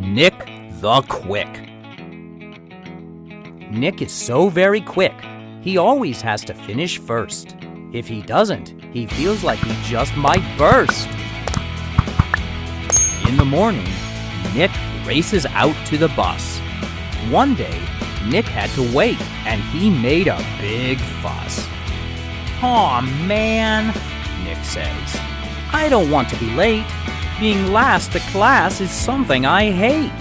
Nick the Quick. Nick is so very quick, he always has to finish first. If he doesn't, he feels like he just might burst. In the morning, Nick races out to the bus. One day, Nick had to wait, and he made a big fuss. "Aw, man," Nick says. "I don't want to be late. Being last to class is something I hate."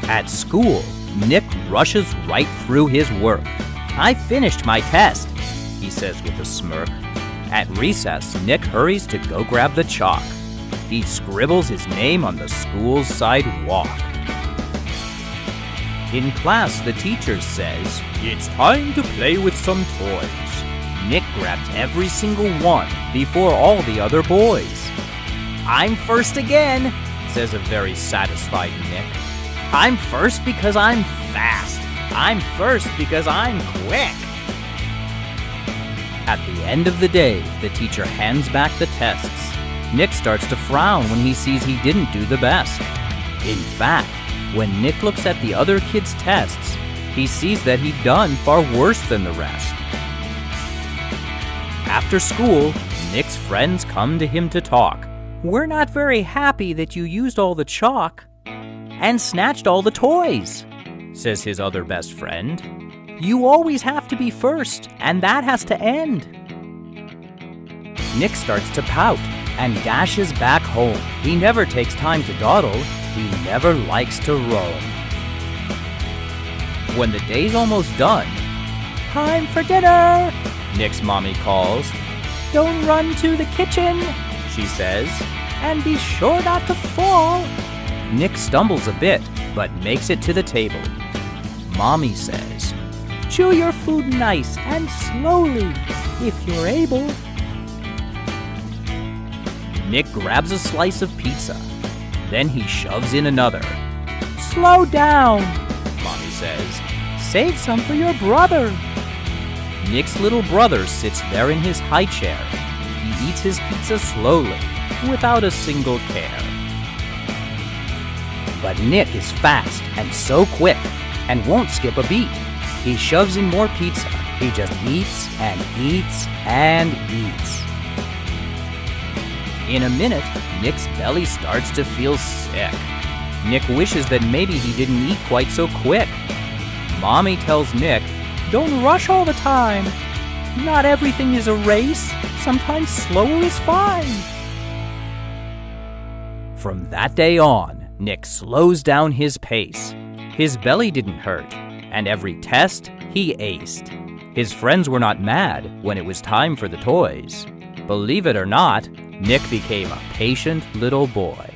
At school, Nick rushes right through his work. "I finished my test," he says with a smirk. At recess, Nick hurries to go grab the chalk. He scribbles his name on the school's sidewalk. In class, the teacher says, "It's time to play with some toys." Nick grabs every single one before all the other boys. "I'm first again," says a very satisfied Nick. "I'm first because I'm fast. I'm first because I'm quick." At the end of the day, the teacher hands back the tests. Nick starts to frown when he sees he didn't do the best. In fact, when Nick looks at the other kids' tests, he sees that he'd done far worse than the rest. After school, Nick's friends come to him to talk. "We're not very happy that you used all the chalk and snatched all the toys," says his other best friend. "You always have to be first, and that has to end." Nick starts to pout and dashes back home. He never takes time to dawdle. He never likes to roam. When the day's almost done, "Time for dinner," Nick's mommy calls. "Don't run to the kitchen," she says, "and be sure not to fall." Nick stumbles a bit, but makes it to the table. Mommy says, "Chew your food nice and slowly, if you're able." Nick grabs a slice of pizza. Then he shoves in another. "Slow down," Mommy says. "Save some for your brother." Nick's little brother sits there in his high chair. He eats his pizza slowly, without a single care. But Nick is fast and so quick, and won't skip a beat. He shoves in more pizza. He just eats and eats and eats. In a minute, Nick's belly starts to feel sick. Nick wishes that maybe he didn't eat quite so quick. Mommy tells Nick, "Don't rush all the time. Not everything is a race. Sometimes slower is fine." From that day on, Nick slows down his pace. His belly didn't hurt, and every test he aced. His friends were not mad when it was time for the toys. Believe it or not, Nick became a patient little boy.